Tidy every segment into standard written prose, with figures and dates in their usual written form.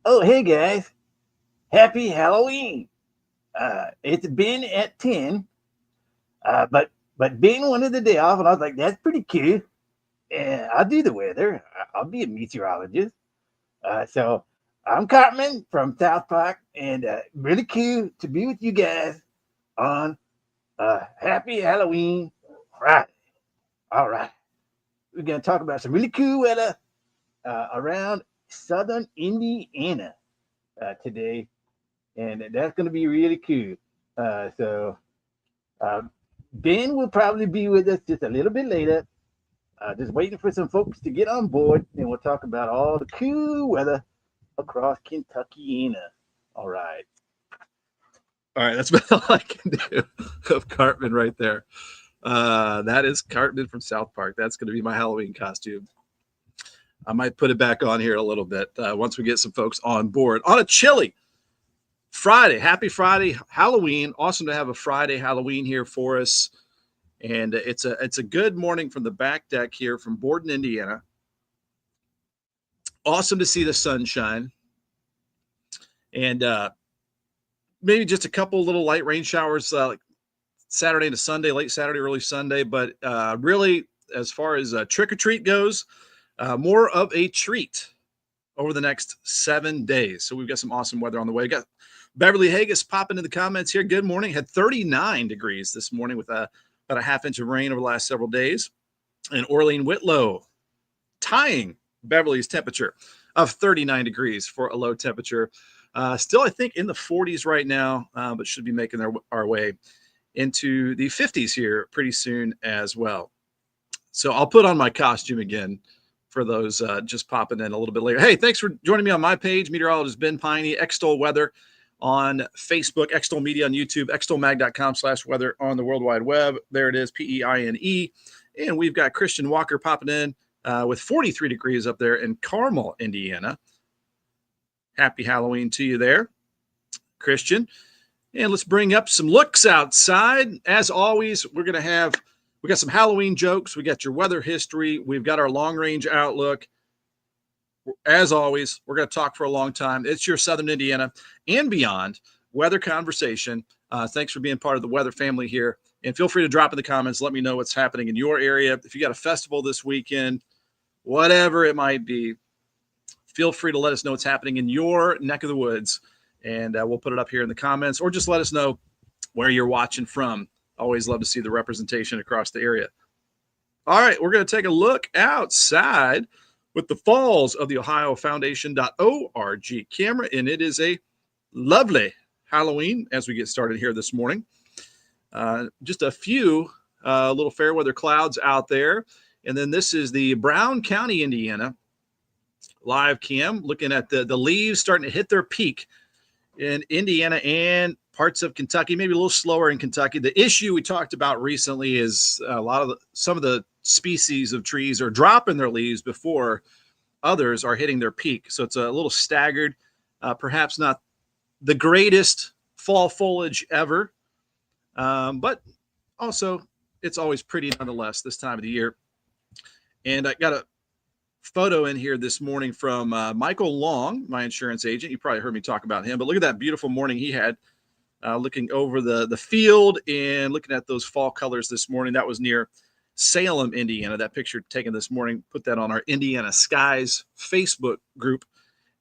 Oh, hey guys. Happy Halloween. It's been at 10, but being one of the day off, and I was like, that's pretty cool. And I'll do the weather. I'll be a meteorologist. So I'm Cartman from South Park, and really cool to be with you guys on Happy Halloween Friday. All right. We're going to talk about some really cool weather around southern Indiana today, and that's going to be really cool. So uh, Ben will probably be with us just a little bit later, just waiting for some folks to get on board, and we'll talk about all the cool weather across Kentucky. All right. All right, that's about all I can do of Cartman right there. That is Cartman from South Park. That's going to be my Halloween costume. I might put it back on here a little bit once we get some folks on board on a chilly Friday. Happy Friday, Halloween! Awesome to have a Friday Halloween here for us, and it's a good morning from the back deck here from Borden, Indiana. Awesome to see the sunshine, and maybe just a couple little light rain showers like Saturday to Sunday, late Saturday, early Sunday. But really, as far as trick or treat goes, more of a treat over the next 7 days. So we've got some awesome weather on the way. Got Beverly Haggis popping in the comments here. Good morning. Had 39 degrees this morning with about a half inch of rain over the last several days. And Orlean Whitlow tying Beverly's temperature of 39 degrees for a low temperature. Still, I think in the 40s right now, but should be making our way into the 50s here pretty soon as well. So I'll put on my costume again for those just popping in a little bit later. Hey, thanks for joining me on my page, Meteorologist Ben Peine, Extol Weather on Facebook, Extol Media on YouTube, extolmag.com/weather on the World Wide Web. There it is, Peine. And we've got Christian Walker popping in with 43 degrees up there in Carmel, Indiana. Happy Halloween to you there, Christian. And let's bring up some looks outside. As always, we got some Halloween jokes. We got your weather history. We've got our long range outlook. As always, we're going to talk for a long time. It's your Southern Indiana and beyond weather conversation. Thanks for being part of the weather family here. And feel free to drop in the comments. Let me know what's happening in your area. If you got a festival this weekend, whatever it might be, feel free to let us know what's happening in your neck of the woods. And we'll put it up here in the comments, or just let us know where you're watching from. Always love to see the representation across the area. All right, we're going to take a look outside with the Falls of the Ohio Foundation.org camera, and it is a lovely Halloween as we get started here this morning. Just a few little fair weather clouds out there, and then this is the Brown County, Indiana live cam, looking at the leaves starting to hit their peak in Indiana and parts of Kentucky, maybe a little slower in Kentucky. The issue we talked about recently is some of the species of trees are dropping their leaves before others are hitting their peak. So it's a little staggered, perhaps not the greatest fall foliage ever, but also it's always pretty nonetheless this time of the year. And I got a photo in here this morning from Michael Long, my insurance agent. You probably heard me talk about him, but look at that beautiful morning he had looking over the field and looking at those fall colors this morning. That was near Salem, Indiana. That picture taken this morning, put that on our Indiana Skies Facebook group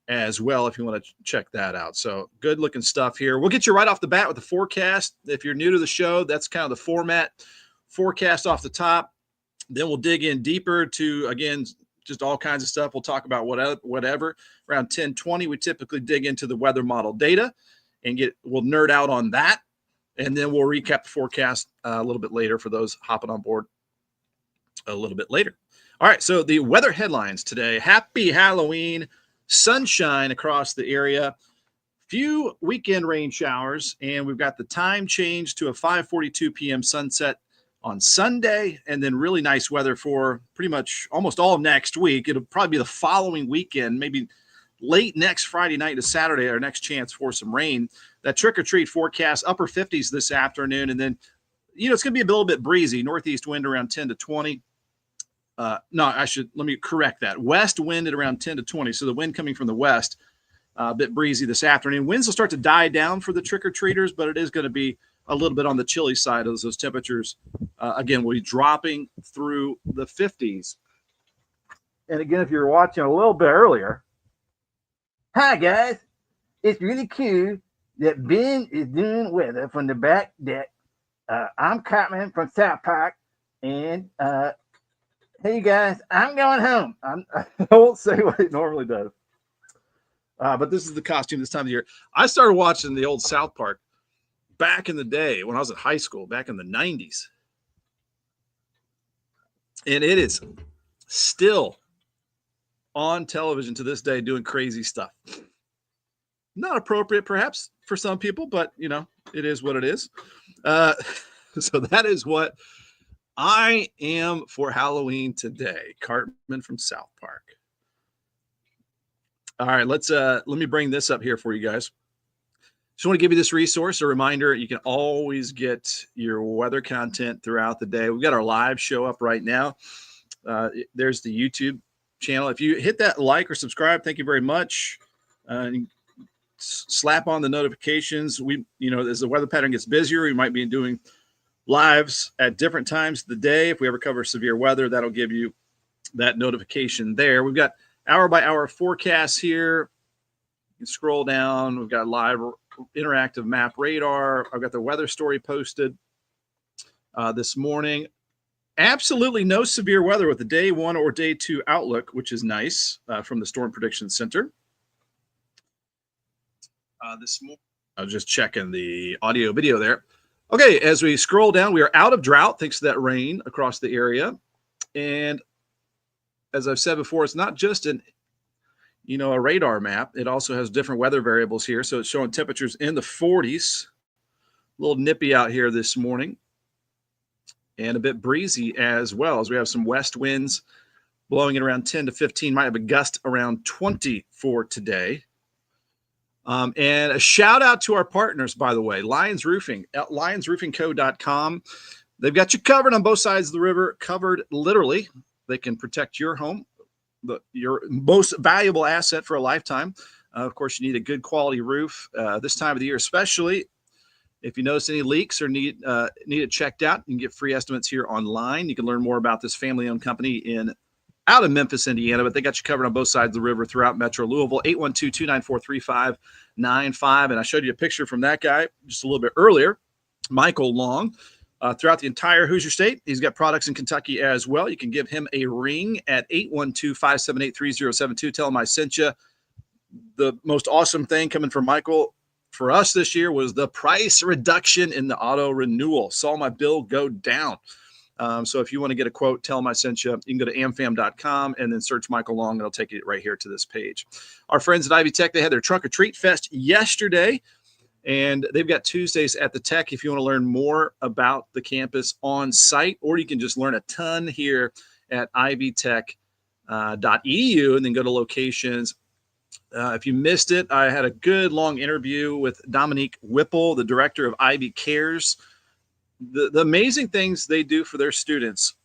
as well if you want to check that out. So good looking stuff here. We'll get you right off the bat with the forecast. If you're new to the show, that's kind of the format. Forecast off the top. Then we'll dig in deeper to, again, just all kinds of stuff. We'll talk about whatever. Around 10:20, we typically dig into the weather model data and we'll nerd out on that. And then we'll recap the forecast a little bit later for those hopping on board a little bit later. All right, so the weather headlines today. Happy Halloween, sunshine across the area, few weekend rain showers, and we've got the time change to a 5:42 p.m. sunset on Sunday, and then really nice weather for pretty much almost all next week. It'll probably be the following weekend, maybe late next Friday night to Saturday, our next chance for some rain. That trick-or-treat forecast, upper 50s this afternoon, and then, it's going to be a little bit breezy. Northeast wind around 10 to 20. Let me correct that. West wind at around 10 to 20, so the wind coming from the west A bit breezy this afternoon. Winds will start to die down for the trick-or-treaters, but it is going to be a little bit on the chilly side as those temperatures, again, will be dropping through the 50s. And again, if you're watching a little bit earlier, hi guys, it's really cool that Ben is doing weather from the back deck. I'm Cartman from South Park, and hey guys, I'm going home. I won't say what it normally does. But this is the costume this time of year. I started watching the old South Park back in the day when I was in high school, back in the 90s. And it is still on television to this day doing crazy stuff. Not appropriate, perhaps, for some people, but, you know, it is what it is. So that is what I am for Halloween today. Cartman from South Park. All right, let me bring this up here for you guys. Just want to give you this resource, a reminder, you can always get your weather content throughout the day. We've got our live show up right now. There's the YouTube channel. If you hit that like or subscribe, thank you very much. Slap on the notifications. As the weather pattern gets busier, we might be doing lives at different times of the day. If we ever cover severe weather, that'll give you that notification there. We've got hour by hour forecasts here. You can scroll down. We've got live interactive map radar. I've got the weather story posted this morning. Absolutely no severe weather with the day 1 or day 2 outlook, which is nice from the Storm Prediction Center. This morning, I was just checking the audio video there. Okay, as we scroll down, we are out of drought thanks to that rain across the area. And as I've said before, it's not just a radar map. It also has different weather variables here. So it's showing temperatures in the 40s. A little nippy out here this morning. And a bit breezy as well, as we have some west winds blowing at around 10 to 15. Might have a gust around 20 for today. And a shout out to our partners, by the way, Lions Roofing at lionsroofingco.com. They've got you covered on both sides of the river, covered literally. They can protect your home, your most valuable asset for a lifetime. Of course, you need a good quality roof this time of the year, especially if you notice any leaks or need it checked out. You can get free estimates here online. You can learn more about this family-owned company out of Memphis, Indiana, but they got you covered on both sides of the river throughout Metro Louisville. 812-294-3595. And I showed you a picture from that guy just a little bit earlier, Michael Long. Throughout the entire Hoosier State, he's got products in Kentucky as well. You can give him a ring at 812-578-3072. Tell him I sent you. The most awesome thing coming from Michael for us this year was the price reduction in the auto renewal. Saw my bill go down. So if you want to get a quote, tell him I sent you. You can go to amfam.com and then search Michael Long. It'll take you right here to this page. Our friends at Ivy Tech, they had their Trunk or Treat Fest yesterday, and they've got Tuesdays at the Tech if you want to learn more about the campus on site, or you can just learn a ton here at ivytech.edu and then go to locations. If you missed it, I had a good long interview with Dominique Whipple, the director of Ivy Cares. The amazing things they do for their students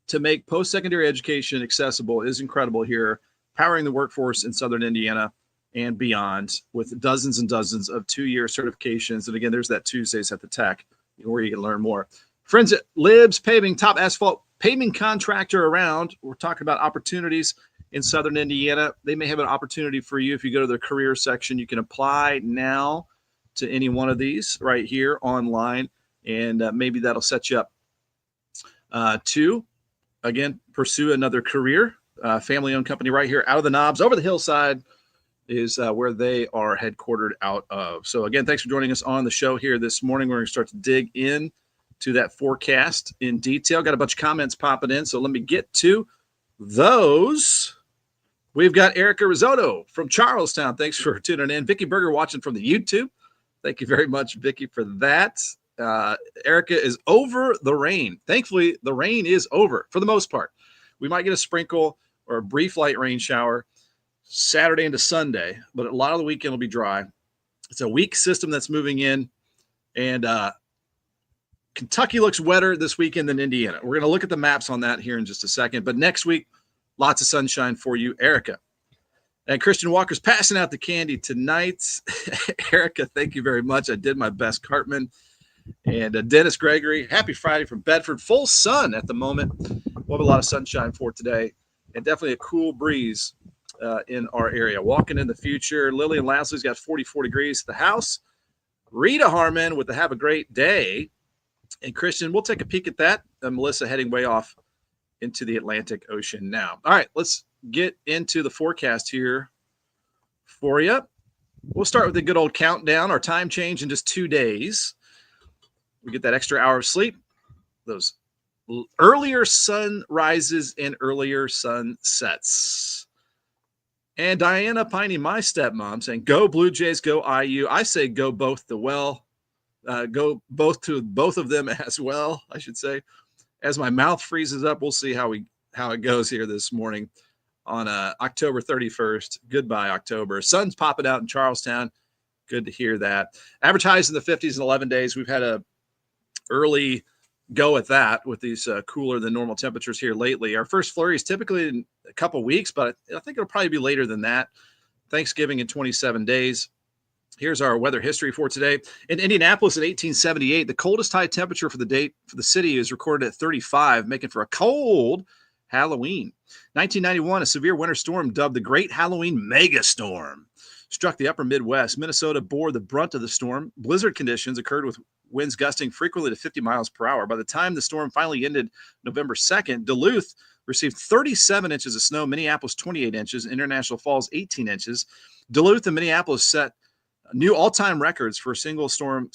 to make post-secondary education accessible is incredible here, powering the workforce in Southern Indiana and beyond with dozens and dozens of 2-year certifications. And again, there's that Tuesdays at the Tech where you can learn more. Friends at Libs Paving, top asphalt paving contractor around. We're talking about opportunities in Southern Indiana. They may have an opportunity for you if you go to their career section. You can apply now to any one of these right here online. And maybe that'll set you up to, again, pursue another career. Family-owned company right here out of the Knobs, over the hillside is where they are headquartered out of. So, again, thanks for joining us on the show here this morning. We're going to start to dig in to that forecast in detail. Got a bunch of comments popping in, so let me get to those. We've got Erica Risotto from Charlestown. Thanks for tuning in. Vicky Berger watching from the YouTube. Thank you very much, Vicky, for that. Erica is over the rain. Thankfully, the rain is over for the most part. We might get a sprinkle or a brief light rain shower Saturday into Sunday, but a lot of the weekend will be dry. It's a weak system that's moving in, and Kentucky looks wetter this weekend than Indiana. We're going to look at the maps on that here in just a second, but next week, lots of sunshine for you, Erica. And Christian Walker's passing out the candy tonight. Erica, thank you very much. I did my best, Cartman. And Dennis Gregory, happy Friday from Bedford. Full sun at the moment. We'll have a lot of sunshine for today, and definitely a cool breeze in our area. Walking in the future, Lillian Lasley's got 44 degrees at the house. Rita Harmon with the have a great day. And Christian, we'll take a peek at that. And Melissa heading way off into the Atlantic Ocean now. All right, let's get into the forecast here for you. We'll start with the good old countdown. Our time change in just 2 days. We get that extra hour of sleep, those earlier sunrises and earlier sunsets. And Diana Piney, my stepmom, saying, go Blue Jays, go IU. I say go both the well. Go both to both of them as well, I should say. As my mouth freezes up, we'll see how it goes here this morning on October 31st. Goodbye, October. Sun's popping out in Charlestown. Good to hear that. Average highs in the 50s in 11 days. We've had a early go at that with these cooler than normal temperatures here lately. Our first flurry is typically in a couple weeks, but I think it'll probably be later than that. Thanksgiving in 27 days. Here's our weather history for today. In Indianapolis in 1878, the coldest high temperature for the date for the city is recorded at 35, making for a cold Halloween. 1991, a severe winter storm dubbed the Great Halloween Megastorm struck the upper Midwest. Minnesota bore the brunt of the storm. Blizzard conditions occurred with winds gusting frequently to 50 miles per hour. By the time the storm finally ended November 2nd, Duluth received 37 inches of snow, Minneapolis 28 inches, International Falls 18 inches. Duluth and Minneapolis set new all-time records for single storm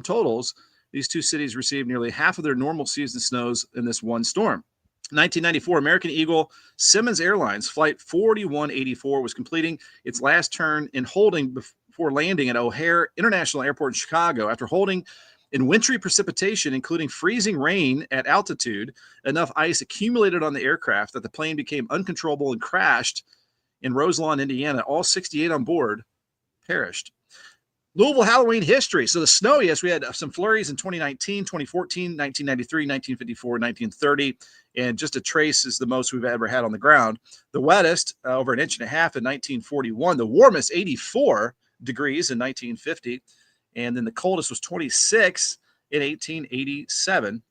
totals. These two cities received nearly half of their normal season snows in this one storm. 1994, American Eagle Simmons Airlines Flight 4184 was completing its last turn in holding before landing at O'Hare International Airport in Chicago. After holding in wintry precipitation, including freezing rain at altitude, enough ice accumulated on the aircraft that the plane became uncontrollable and crashed in Roselawn, Indiana. All 68 on board perished. Louisville Halloween history. So the snow, yes, we had some flurries in 2019, 2014, 1993, 1954, 1930, and just a trace is the most we've ever had on the ground. The wettest, over an inch and a half in 1941. The warmest, 84 degrees in 1950. And then the coldest was 26 in 1887.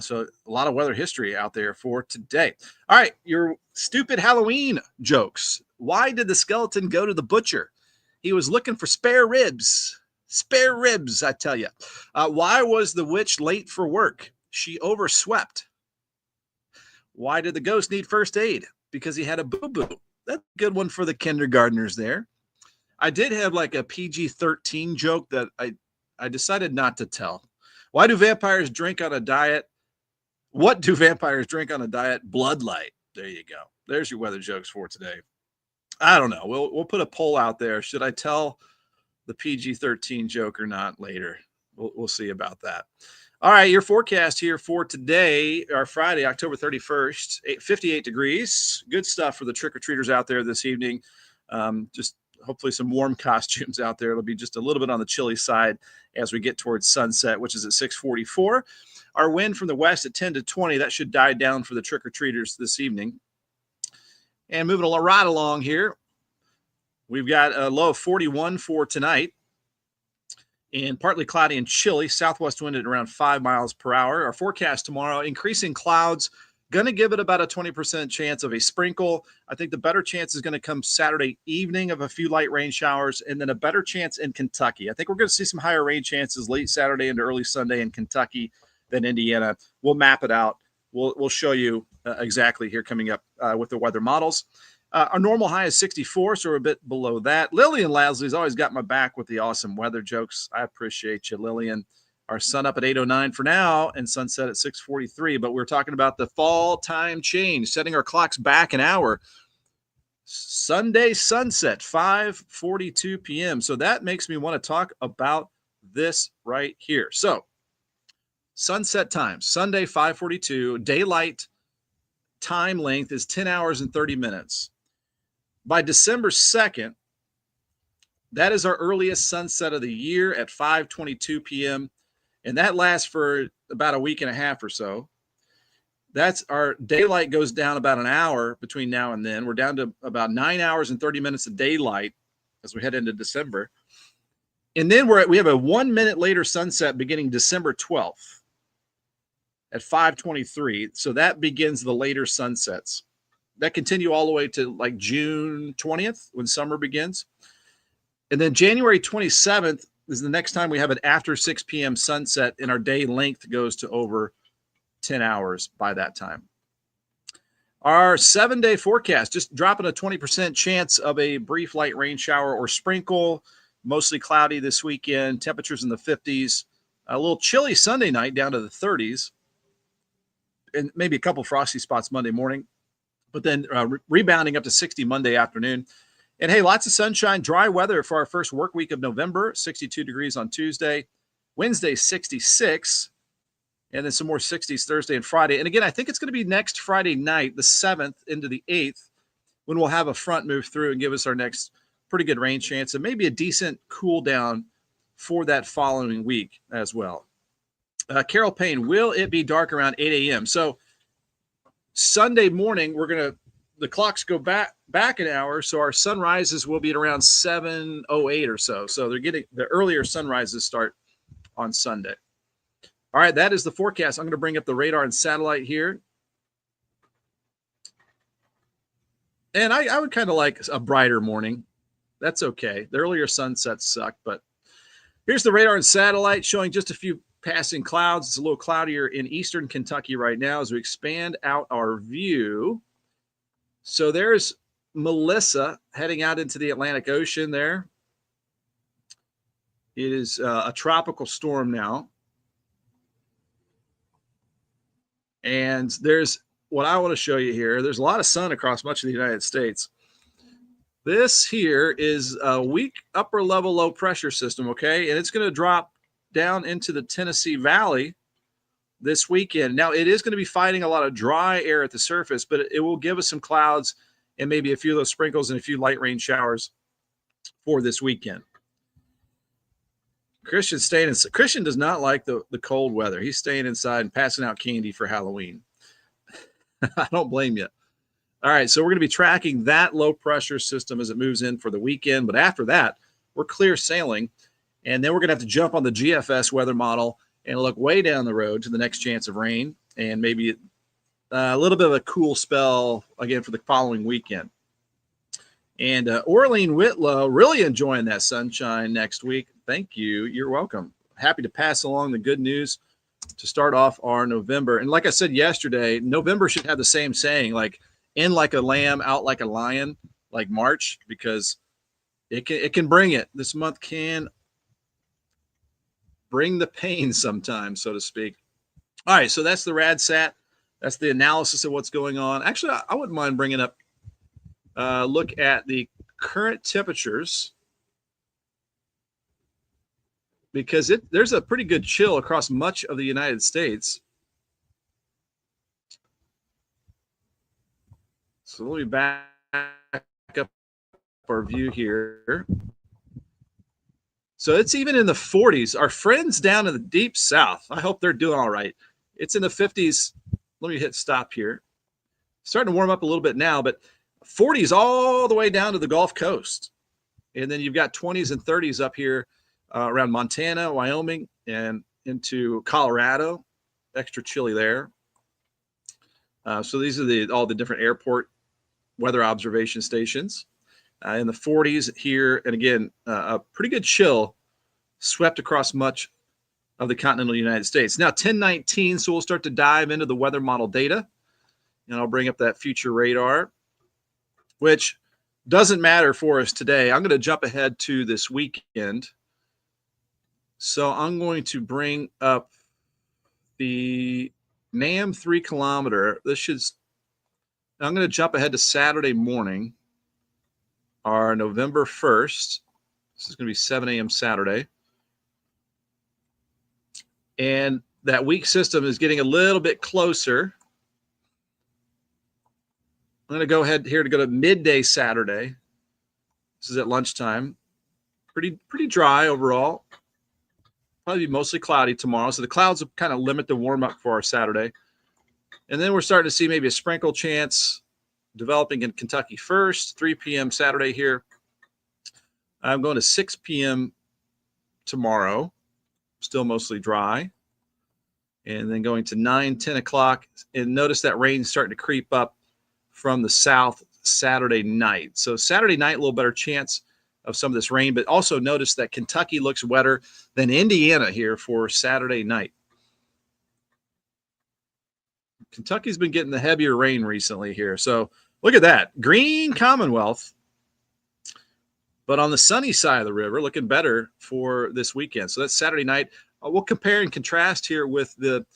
So a lot of weather history out there for today. All right, your stupid Halloween jokes. Why did the skeleton go to the butcher? He was looking for spare ribs. Spare ribs, I tell you. Why was the witch late for work? She overswept. Why did the ghost need first aid? Because he had a boo-boo. That's a good one for the kindergartners there. I did have like a PG-13 joke that I decided not to tell. Why do vampires drink on a diet? What do vampires drink on a diet? Blood Light. There you go. There's your weather jokes for today. I don't know. We'll put a poll out there. Should I tell the PG-13 joke or not later? We'll see about that. All right, your forecast here for today, or Friday, October 31st, 58 degrees. Good stuff for the trick-or-treaters out there this evening. Just hopefully some warm costumes out there. It'll be just a little bit on the chilly side as we get towards sunset, which is at 6:44. Our wind from the west at 10 to 20. That should die down for the trick-or-treaters this evening. And moving right along here, we've got a low of 41 for tonight. And partly cloudy and chilly, southwest wind at around 5 miles per hour. Our forecast tomorrow, increasing clouds, going to give it about a 20% chance of a sprinkle. I think the better chance is going to come Saturday evening of a few light rain showers, and then a better chance in Kentucky. I think we're going to see some higher rain chances late Saturday into early Sunday in Kentucky than Indiana. We'll map it out. We'll show you exactly here coming up with the weather models. Our normal high is 64, so we're a bit below that. Lillian Lasley's always got my back with the awesome weather jokes. I appreciate you, Lillian. Our sun up at 8:09 for now and sunset at 6:43, but we're talking about the fall time change, setting our clocks back an hour. Sunday sunset, 5:42 p.m. So that makes me want to talk about this right here. So sunset time, Sunday, 5:42, daylight time length is 10 hours and 30 minutes. By December 2nd, that is our earliest sunset of the year at 5:22 p.m., and that lasts for about a week and a half or so. that's our daylight goes down about an hour between now and then. We're down to about 9 hours and 30 minutes of daylight as we head into December. And then we have a 1 minute later sunset beginning December 12th at 5:23. So that begins the later sunsets that continue all the way to like June 20th when summer begins. And then January 27th is the next time we have an after 6 p.m. sunset, and our day length goes to over 10 hours by that time. Our 7-day forecast, just dropping a 20% chance of a brief light rain shower or sprinkle, mostly cloudy this weekend, temperatures in the 50s, a little chilly Sunday night down to the 30s, and maybe a couple frosty spots Monday morning, but then rebounding up to 60 Monday afternoon. And hey, lots of sunshine, dry weather for our first work week of November, 62 degrees on Tuesday, Wednesday, 66, and then some more 60s Thursday and Friday. And again, I think it's going to be next Friday night, the 7th into the 8th, when we'll have a front move through and give us our next pretty good rain chance and maybe a decent cool down for that following week as well. Carol Payne, will it be dark around 8 a.m.? So Sunday morning, the clocks go back an hour, so our sunrises will be at around 7:08 or so. So they're getting the earlier sunrises start on Sunday. All right, that is the forecast. I'm going to bring up the radar and satellite here. And I would kind of like a brighter morning. That's okay. The earlier sunsets suck, but here's the radar and satellite showing just a few passing clouds. It's a little cloudier in eastern Kentucky right now as we expand out our view. So there's Melissa heading out into the Atlantic Ocean there. It is a tropical storm now. And there's what I want to show you here. There's a lot of sun across much of the United States. This here is a weak upper level low pressure system, okay? And it's going to drop down into the Tennessee Valley this weekend. Now, it is going to be fighting a lot of dry air at the surface, but it will give us some clouds and maybe a few of those sprinkles and a few light rain showers for this weekend. Christian does not like the cold weather. He's staying inside and passing out candy for Halloween. I don't blame you. All right, so we're going to be tracking that low pressure system as it moves in for the weekend. But after that, we're clear sailing. And then we're going to have to jump on the GFS weather model and look way down the road to the next chance of rain and maybe a little bit of a cool spell again for the following weekend. And Orlean Whitlow, really enjoying that sunshine next week. Thank you. You're welcome. Happy to pass along the good news to start off our November. And like I said yesterday, November should have the same saying, like in like a lamb, out like a lion, like March, because it can bring it. This month can bring the pain sometimes, so to speak. All right, so that's the RadSat. That's the analysis of what's going on. Actually, I wouldn't mind bringing up, look at the current temperatures, because there's a pretty good chill across much of the United States. So let me back up our view here. So it's even in the 40s. Our friends down in the deep south, I hope they're doing all right. It's in the 50s. Let me hit stop here. Starting to warm up a little bit now, but 40s all the way down to the Gulf Coast. And then you've got 20s and 30s up here around Montana, Wyoming, and into Colorado. Extra chilly there. So these are all the different airport weather observation stations. In the 40s here, and again, a pretty good chill swept across much of the continental United States. Now, 10:19, so we'll start to dive into the weather model data, and I'll bring up that future radar, which doesn't matter for us today. I'm going to jump ahead to this weekend. So I'm going to bring up the NAM 3 kilometer. I'm going to jump ahead to Saturday morning, our November 1st. This is going to be 7 a.m. Saturday. And that weak system is getting a little bit closer. I'm going to go ahead here to go to midday Saturday. This is at lunchtime. Pretty dry overall. Probably be mostly cloudy tomorrow. So the clouds will kind of limit the warm up for our Saturday. And then we're starting to see maybe a sprinkle chance developing in Kentucky first, 3 p.m. Saturday here. I'm going to 6 p.m. tomorrow, still mostly dry. And then going to 9, 10 o'clock. And notice that rain starting to creep up from the south Saturday night. So Saturday night, a little better chance of some of this rain. But also notice that Kentucky looks wetter than Indiana here for Saturday night. Kentucky's been getting the heavier rain recently here. So look at that. Green Commonwealth. But on the sunny side of the river, looking better for this weekend. So that's Saturday night. We'll compare and contrast here with the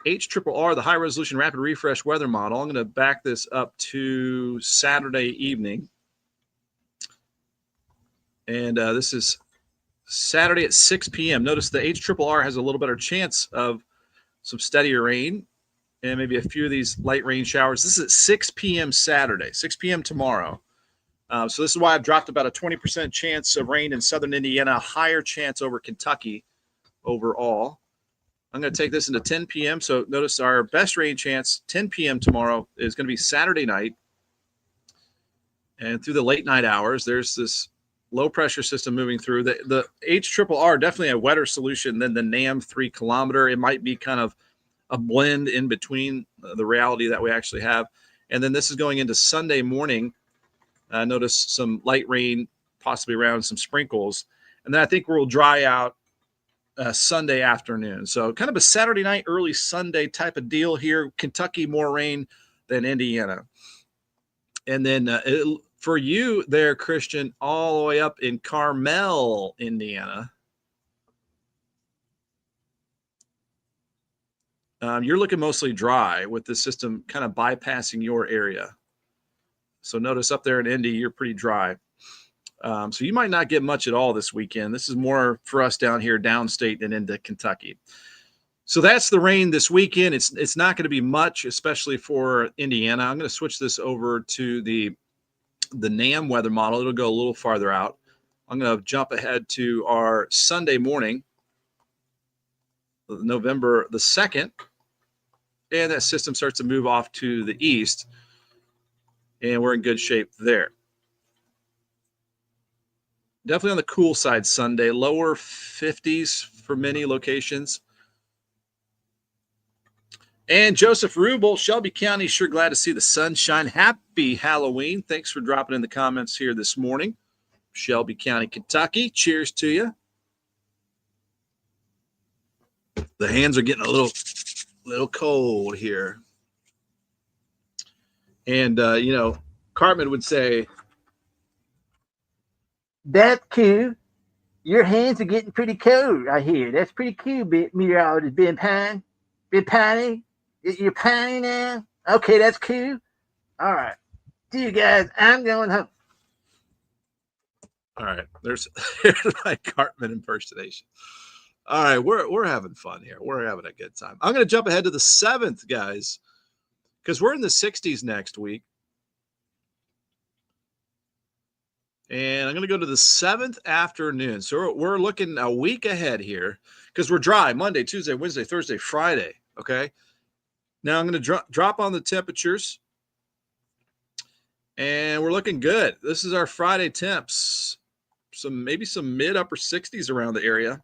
HRRR, the High Resolution Rapid Refresh Weather Model. I'm going to back this up to Saturday evening. And this is Saturday at 6 p.m. Notice the HRRR has a little better chance of some steadier rain and maybe a few of these light rain showers. This is at 6 p.m. Saturday, 6 p.m. tomorrow. So this is why I've dropped about a 20% chance of rain in southern Indiana, a higher chance over Kentucky overall. I'm going to take this into 10 p.m. So notice our best rain chance, 10 p.m. tomorrow, is going to be Saturday night. And through the late night hours, there's this low pressure system moving through. The HRRR definitely a wetter solution than the NAM 3 kilometer. It might be kind of a blend in between the reality that we actually have. And then this is going into Sunday morning. Notice some light rain, possibly around some sprinkles. And then I think we'll dry out Sunday afternoon. So kind of a Saturday night, early Sunday type of deal here. Kentucky, more rain than Indiana. And then for you there, Christian, all the way up in Carmel, Indiana, you're looking mostly dry with the system kind of bypassing your area. So notice up there in Indy, you're pretty dry. So you might not get much at all this weekend. This is more for us down here, downstate and into Kentucky. So that's the rain this weekend. It's not going to be much, especially for Indiana. I'm going to switch this over to the NAM weather model. It'll go a little farther out. I'm going to jump ahead to our Sunday morning, November the 2nd. And that system starts to move off to the east. And we're in good shape there. Definitely on the cool side Sunday, lower 50s for many locations. And Joseph Rubel, Shelby County, sure glad to see the sunshine. Happy Halloween. Thanks for dropping in the comments here this morning. Shelby County, Kentucky. Cheers to you. The hands are getting a little cold here. And, Cartman would say, "That's cool. Your hands are getting pretty cold, I hear. That's pretty cool, Meteorologist Ben Peine. Ben Peine? You're pining now? Okay, that's cool. All right. See you guys. I'm going home." All right, there's my Cartman impersonation. All right, we're having fun here. We're having a good time. I'm going to jump ahead to the 7th, guys, because we're in the 60s next week. And I'm going to go to the 7th afternoon. So we're looking a week ahead here because we're dry Monday, Tuesday, Wednesday, Thursday, Friday. Okay. Now I'm going to drop on the temperatures. And we're looking good. This is our Friday temps. Maybe some mid upper 60s around the area.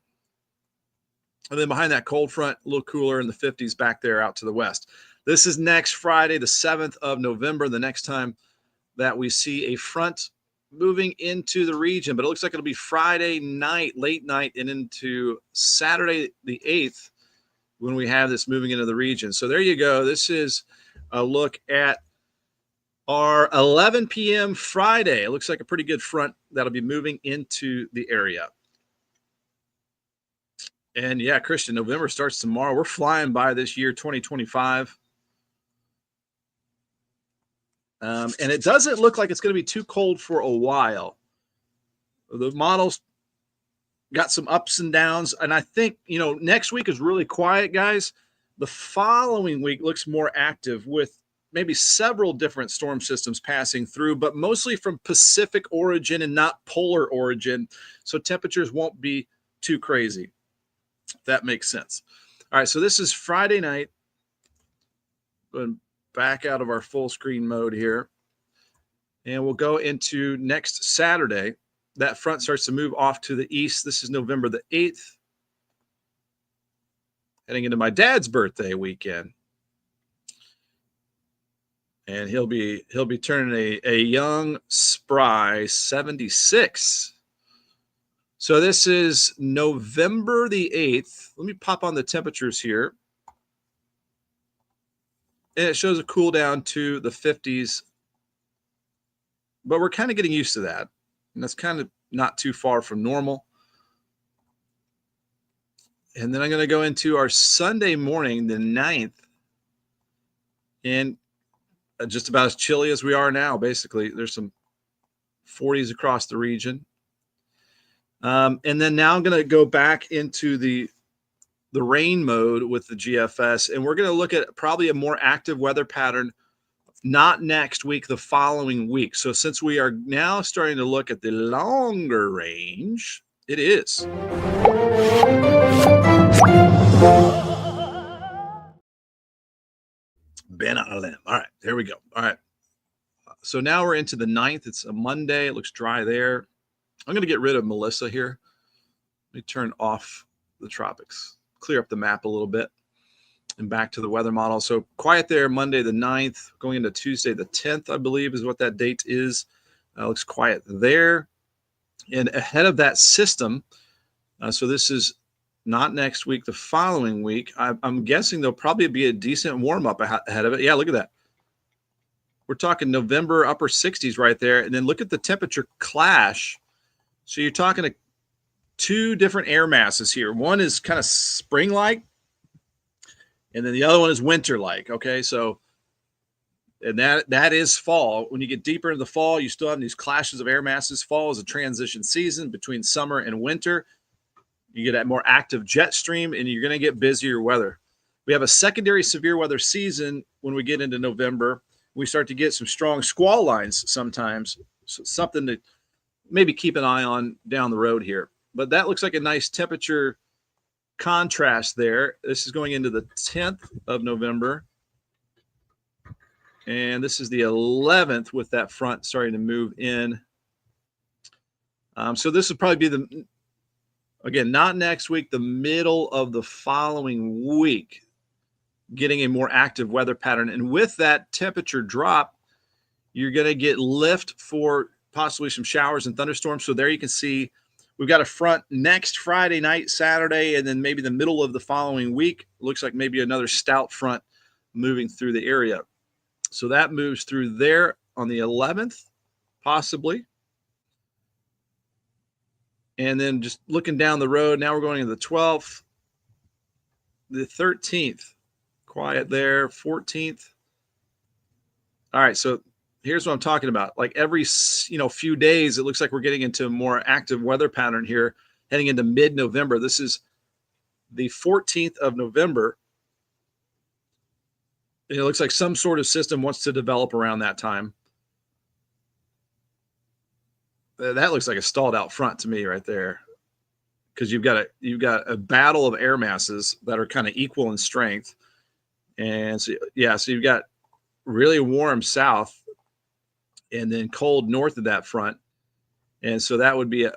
And then behind that cold front, a little cooler in the 50s back there out to the west. This is next Friday, the 7th of November, the next time that we see a front moving into the region. But it looks like it'll be Friday night, late night, and into Saturday the 8th when we have this moving into the region. So there you go. This is a look at our 11 p.m. Friday. It looks like a pretty good front that'll be moving into the area. And yeah, Christian, November starts tomorrow. We're flying by this year, 2025. And it doesn't look like it's going to be too cold for a while. The models got some ups and downs. And I think, next week is really quiet, guys. The following week looks more active with maybe several different storm systems passing through, but mostly from Pacific origin and not polar origin. So temperatures won't be too crazy, if that makes sense. All right, so this is Friday night. Going back out of our full screen mode here. And we'll go into next Saturday. That front starts to move off to the east. This is November the 8th. Heading into my dad's birthday weekend. And he'll be turning a young, spry 76. So this is November the 8th. Let me pop on the temperatures here. And it shows a cool down to the 50s. But we're kind of getting used to that. And that's kind of not too far from normal. And then I'm going to go into our Sunday morning, the 9th. And just about as chilly as we are now, basically. There's some 40s across the region. And then now I'm going to go back into the rain mode with the GFS, and we're going to look at probably a more active weather pattern, not next week, the following week. So since we are now starting to look at the longer range, it is. Ben on a limb. All right, there we go. All right. So now we're into the 9th. It's a Monday. It looks dry there. I'm going to get rid of Melissa here. Let me turn off the tropics, clear up the map a little bit, and back to the weather model. So quiet there, Monday the 9th, going into Tuesday the 10th, I believe is what that date is. Looks quiet there. And ahead of that system, so this is not next week, the following week, I'm guessing there'll probably be a decent warm-up ahead of it. Yeah, look at that. We're talking November, upper 60s right there. And then look at the temperature clash. So you're talking to two different air masses here. One is kind of spring-like, and then the other one is winter-like. Okay, so and that is fall. When you get deeper into the fall, you still have these clashes of air masses. Fall is a transition season between summer and winter. You get a more active jet stream, and you're going to get busier weather. We have a secondary severe weather season when we get into November. We start to get some strong squall lines sometimes. So something to maybe keep an eye on down the road here. But that looks like a nice temperature contrast there. This is going into the 10th of November. And this is the 11th with that front starting to move in. So this would probably be again, not next week, the middle of the following week, getting a more active weather pattern. And with that temperature drop, you're going to get lift for possibly some showers and thunderstorms. So there you can see we've got a front next Friday night, Saturday, and then maybe the middle of the following week. Looks like maybe another stout front moving through the area. So that moves through there on the 11th, possibly. And then just looking down the road, now we're going to the 12th, the 13th, quiet there, 14th. All right, so here's what I'm talking about. Like every few days, it looks like we're getting into a more active weather pattern here, heading into mid-November. This is the 14th of November. And it looks like some sort of system wants to develop around that time. That looks like a stalled out front to me right there, because you've got a battle of air masses that are kind of equal in strength, and so you've got really warm south, and then cold north of that front, and so that would be a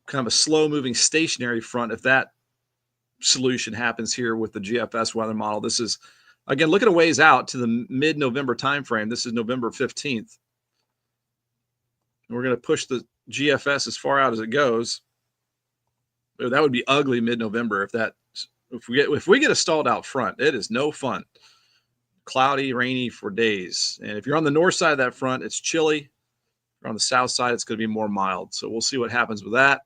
kind of a slow moving stationary front if that solution happens here with the GFS weather model. This is again looking a ways out to the mid-November timeframe. This is November 15th. And we're going to push the GFS as far out as it goes. That would be ugly mid-November if we get a stalled out front. It is no fun. Cloudy, rainy for days. And if you're on the north side of that front, it's chilly. If you're on the south side, it's going to be more mild. So we'll see what happens with that.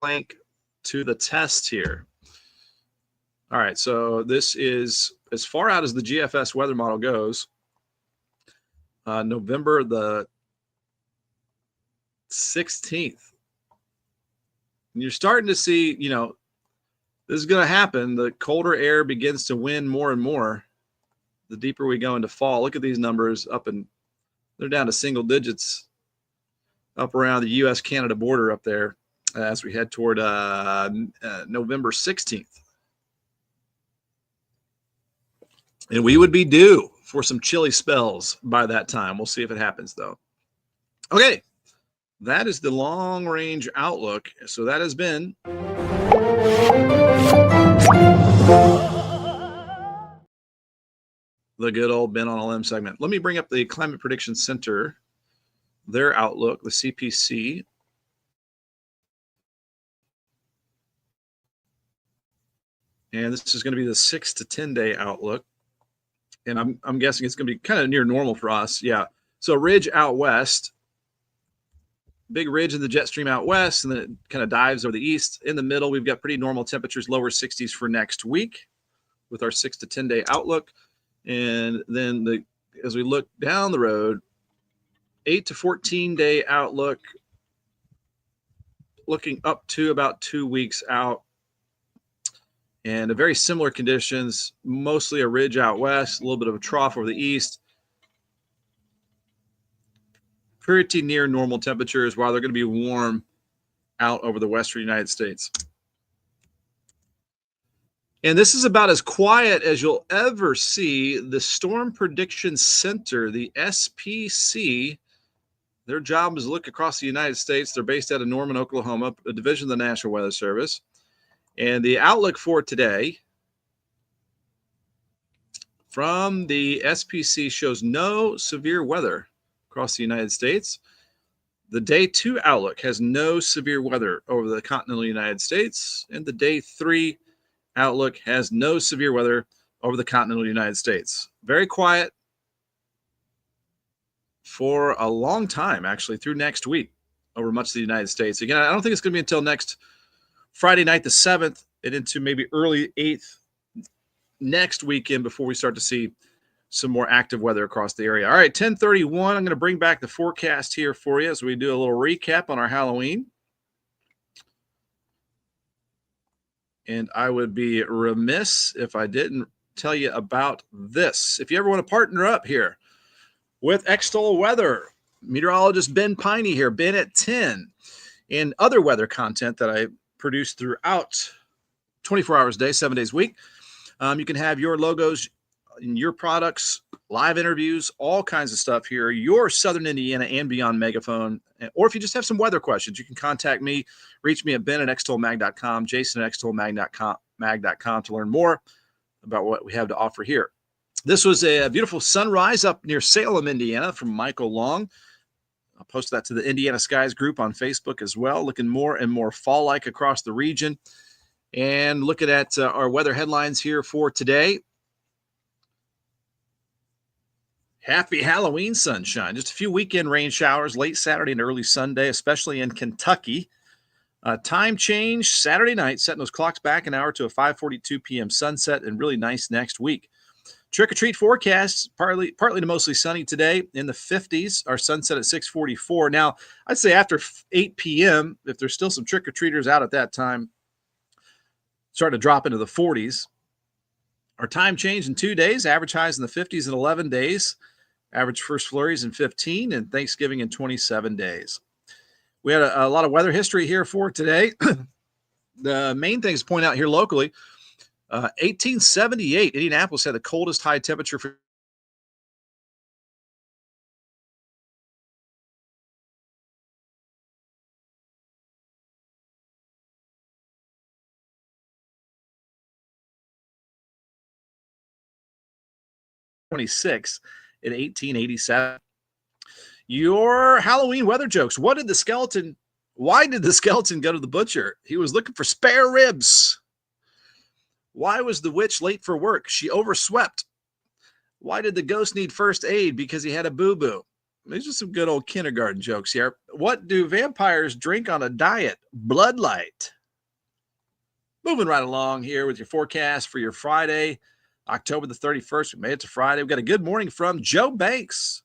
Link to the test here. All right, so this is as far out as the GFS weather model goes. November the 16th. And you're starting to see, this is going to happen. The colder air begins to win more and more the deeper we go into fall. Look at these numbers they're down to single digits up around the U.S.-Canada border up there as we head toward November 16th. And we would be due for some chilly spells by that time. We'll see if it happens, though. Okay, that is the long-range outlook. So that has been the good old Ben on a Limb segment. Let me bring up the Climate Prediction Center, their outlook, the CPC. And this is going to be the 6 to 10 day outlook. And I'm guessing it's going to be kind of near normal for us. Yeah. So ridge out west, big ridge in the jet stream out west, and then it kind of dives over the east. In the middle, we've got pretty normal temperatures, lower 60s for next week with our 6 to 10 day outlook. And then as we look down the road, 8 to 14 day outlook, looking up to about 2 weeks out. And a very similar conditions, mostly a ridge out west, a little bit of a trough over the east. Pretty near normal temperatures while they're going to be warm out over the western United States. And this is about as quiet as you'll ever see the Storm Prediction Center, the SPC. Their job is to look across the United States. They're based out of Norman, Oklahoma, a division of the National Weather Service. And the outlook for today from the SPC shows no severe weather across the United States. The day 2 outlook has no severe weather over the continental United States. And the day 3 outlook has no severe weather over the continental United States. Very quiet for a long time, actually, through next week over much of the United States. Again, I don't think it's going to be until next Friday night, the 7th, and into maybe early 8th next weekend before we start to see some more active weather across the area. All right, 10:31. I'm going to bring back the forecast here for you as we do a little recap on our Halloween. And I would be remiss if I didn't tell you about this. If you ever want to partner up here with Extol Weather, meteorologist Ben Peine here, Ben at 10, and other weather content that I produce throughout 24 hours a day, 7 days a week. You can have your logos and your products, live interviews, all kinds of stuff here, your Southern Indiana and beyond megaphone. Or if you just have some weather questions, you can contact me. Reach me at ben@extolmag.com, jason@extolmag.com to learn more about what we have to offer here. This was a beautiful sunrise up near Salem, Indiana from Michael Long. I'll post that to the Indiana Skies group on Facebook as well, looking more and more fall-like across the region. And looking at our weather headlines here for today. Happy Halloween sunshine. Just a few weekend rain showers late Saturday and early Sunday, especially in Kentucky. Time change Saturday night, setting those clocks back an hour to a 5:42 p.m. sunset, and really nice next week. Trick-or-treat forecast, partly to mostly sunny today in the 50s. Our sunset at 6:44. Now, I'd say after 8 p.m., if there's still some trick-or-treaters out at that time, starting to drop into the 40s. Our time change in 2 days, average highs in the 50s in 11 days, average first flurries in 15, and Thanksgiving in 27 days. We had a lot of weather history here for today. The main things to point out here locally, 1878, Indianapolis had the coldest high temperature for '26 in 1887. Your Halloween weather jokes. Why did the skeleton go to the butcher? He was looking for spare ribs. Why was the witch late for work? She overswept. Why did the ghost need first aid? Because he had a boo-boo. These are some good old kindergarten jokes here. What do vampires drink on a diet? Blood Light. Moving right along here with your forecast for your Friday, October the 31st. We made it to Friday. We've got a good morning from Joe Banks.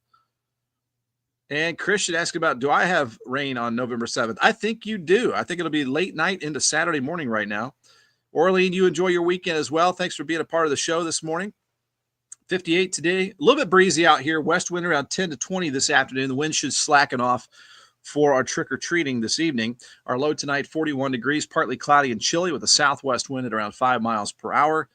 And Christian asked about, do I have rain on November 7th? I think you do. I think it'll be late night into Saturday morning right now. Orlean, you enjoy your weekend as well. Thanks for being a part of the show this morning. 58 today. A little bit breezy out here. West wind around 10 to 20 this afternoon. The wind should slacken off for our trick-or-treating this evening. Our low tonight, 41 degrees, partly cloudy and chilly with a southwest wind at around 5 miles per hour.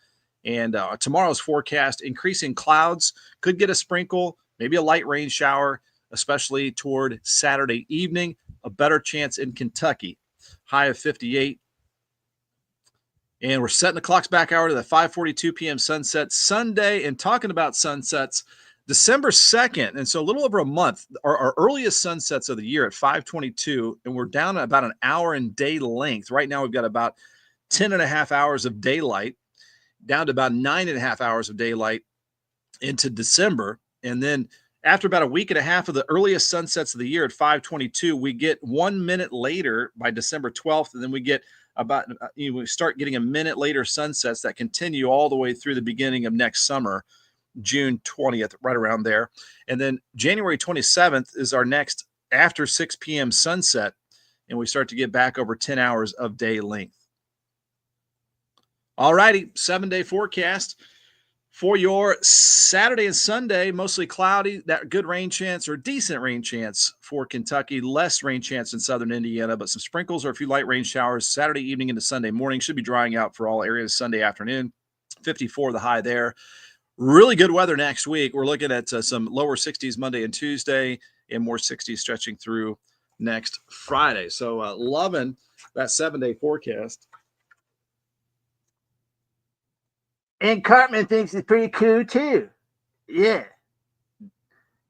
And tomorrow's forecast, increasing clouds, could get a sprinkle, maybe a light rain shower, especially toward Saturday evening. A better chance in Kentucky. High of 58. And we're setting the clocks back hour to the 5:42 p.m. sunset Sunday. And talking about sunsets, December 2nd, and so a little over a month, our earliest sunsets of the year at 5:22, and we're down to about an hour in day length. Right now, we've got about 10 and a half hours of daylight, down to about 9.5 hours of daylight into December. And then after about a week and a half of the earliest sunsets of the year at 5:22, we get 1 minute later by December 12th, and then we get about, we start getting a minute later sunsets that continue all the way through the beginning of next summer, June 20th, right around there. And then January 27th is our next after 6 p.m. sunset, and we start to get back over 10 hours of day length. All righty, 7-day forecast for your Saturday and Sunday. Mostly cloudy, that good rain chance or decent rain chance for Kentucky, less rain chance in southern Indiana, but some sprinkles or a few light rain showers Saturday evening into Sunday morning. Should be drying out for all areas Sunday afternoon. 54 the high there. Really good weather next week. We're looking at some lower 60s Monday and Tuesday, and more 60s stretching through next Friday. So loving that 7-day forecast. And Cartman thinks it's pretty cool too. Yeah.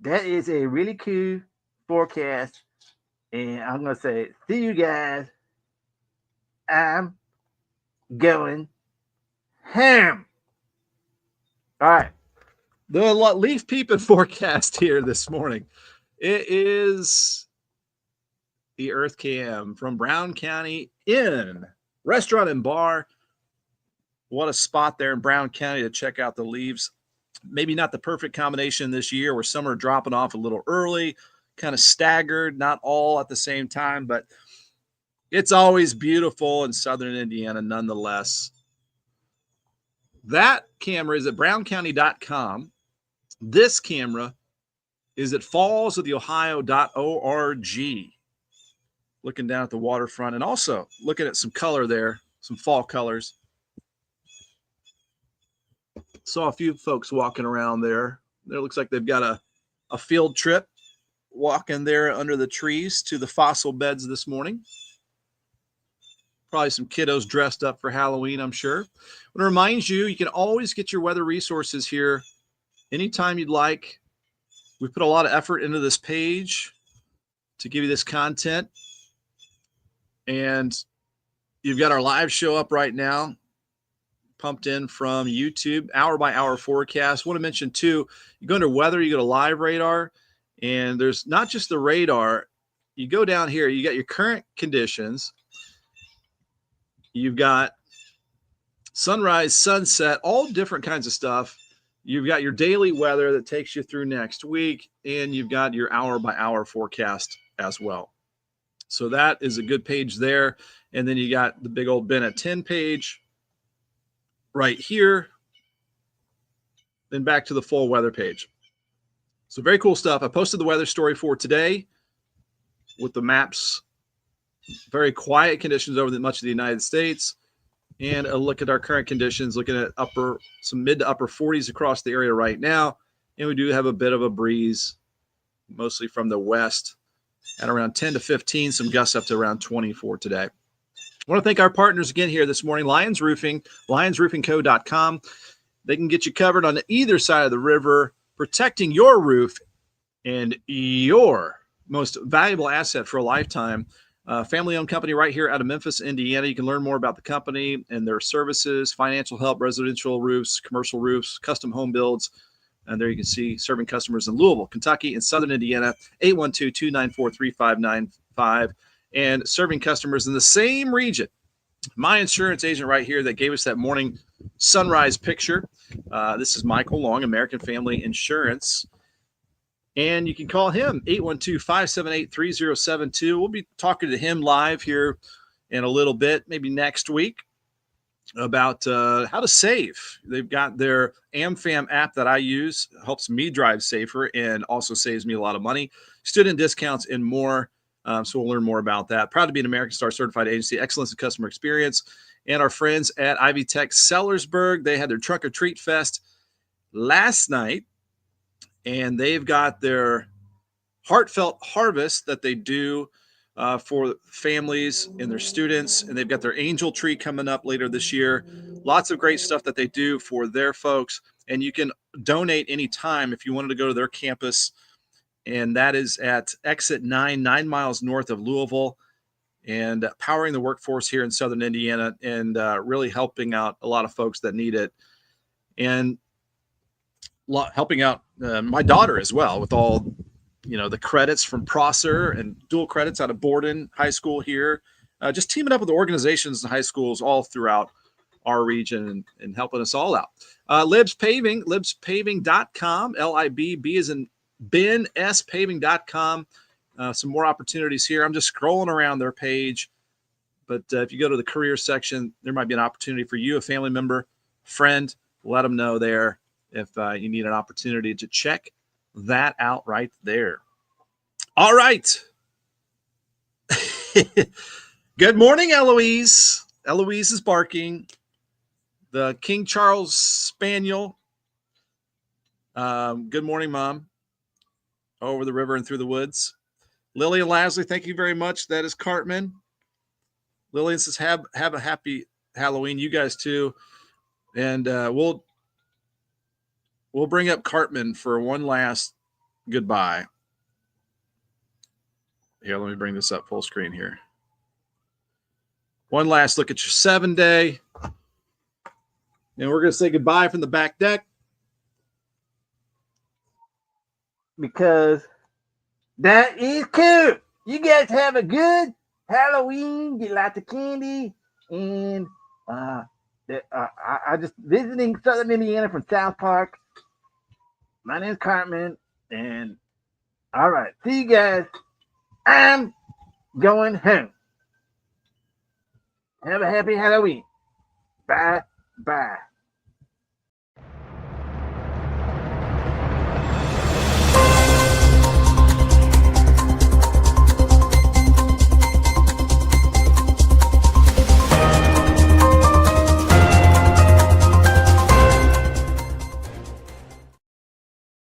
That is a really cool forecast. And I'm going to say, see you guys. I'm going ham. All right. The leaf peeping forecast here this morning. It is the Earth Cam from Brown County Inn, restaurant and bar. What a spot there in Brown County to check out the leaves. Maybe not the perfect combination this year where some are dropping off a little early, kind of staggered, not all at the same time, but it's always beautiful in southern Indiana nonetheless. That camera is at browncounty.com. This camera is at fallsoftheohio.org. Looking down at the waterfront and also looking at some color there, some fall colors. Saw a few folks walking around there. It looks like they've got a field trip walking there under the trees to the fossil beds this morning. Probably some kiddos dressed up for Halloween, I'm sure. I want to remind you, you can always get your weather resources here anytime you'd like. We put a lot of effort into this page to give you this content. And you've got our live show up right now, pumped in from YouTube, hour by hour forecast. I want to mention too, you go under weather, you go to live radar, and there's not just the radar. You go down here, you got your current conditions. You've got sunrise, sunset, all different kinds of stuff. You've got your daily weather that takes you through next week, and you've got your hour by hour forecast as well. So that is a good page there. And then you got the big old Ben at 10 page right here, then back to the full weather page. So very cool stuff. I posted the weather story for today with the maps. Very quiet conditions over much of the United States, and a look at our current conditions, looking at some mid to upper 40s across the area right now. And we do have a bit of a breeze, mostly from the west at around 10 to 15, some gusts up to around 24 today. I want to thank our partners again here this morning, Lions Roofing, lionsroofingco.com. They can get you covered on either side of the river, protecting your roof and your most valuable asset for a lifetime. Family-owned company right here out of Memphis, Indiana. You can learn more about the company and their services, financial help, residential roofs, commercial roofs, custom home builds. And there you can see serving customers in Louisville, Kentucky, and southern Indiana, 812-294-3595. And serving customers in the same region. My insurance agent right here that gave us that morning sunrise picture. This is Michael Long, American Family Insurance. And you can call him, 812-578-3072. We'll be talking to him live here in a little bit, maybe next week, about how to save. They've got their AmFam app that I use, helps me drive safer and also saves me a lot of money. Student discounts and more. So we'll learn more about that. Proud to be an American Star certified agency, excellence in customer experience. And our friends at Ivy Tech Sellersburg, they had their Trunk or Treat Fest last night, and they've got their heartfelt harvest that they do for families and their students, and they've got their angel tree coming up later this year. Lots of great stuff that they do for their folks, and you can donate anytime if you wanted to go to their campus, and that is at exit 9 miles north of Louisville, and powering the workforce here in Southern Indiana, and really helping out a lot of folks that need it, and helping out my daughter as well with all the credits from Prosser and dual credits out of Borden High School here, just teaming up with organizations and high schools all throughout our region and helping us all out. Libs Paving, libspaving.com, LIBB is in Ben S paving.com. Some more opportunities here. I'm just scrolling around their page, but if you go to the career section, there might be an opportunity for you, a family member, friend. Let them know there if you need an opportunity to check that out right there. All right. Good morning, Eloise. Eloise is barking. The King Charles Spaniel. Good morning, Mom. Over the river and through the woods. Lily and Lasley, thank you very much. That is Cartman. Lillian says, have a happy Halloween. You guys too. And we'll bring up Cartman for one last goodbye. Here, let me bring this up full screen here. One last look at your 7-day. And we're going to say goodbye from the back deck. Because that is cool. You guys have a good Halloween. Get lots of candy. And I just visiting Southern Indiana from South Park. My name's Cartman. And all right. See you guys. I'm going home. Have a happy Halloween. Bye. Bye.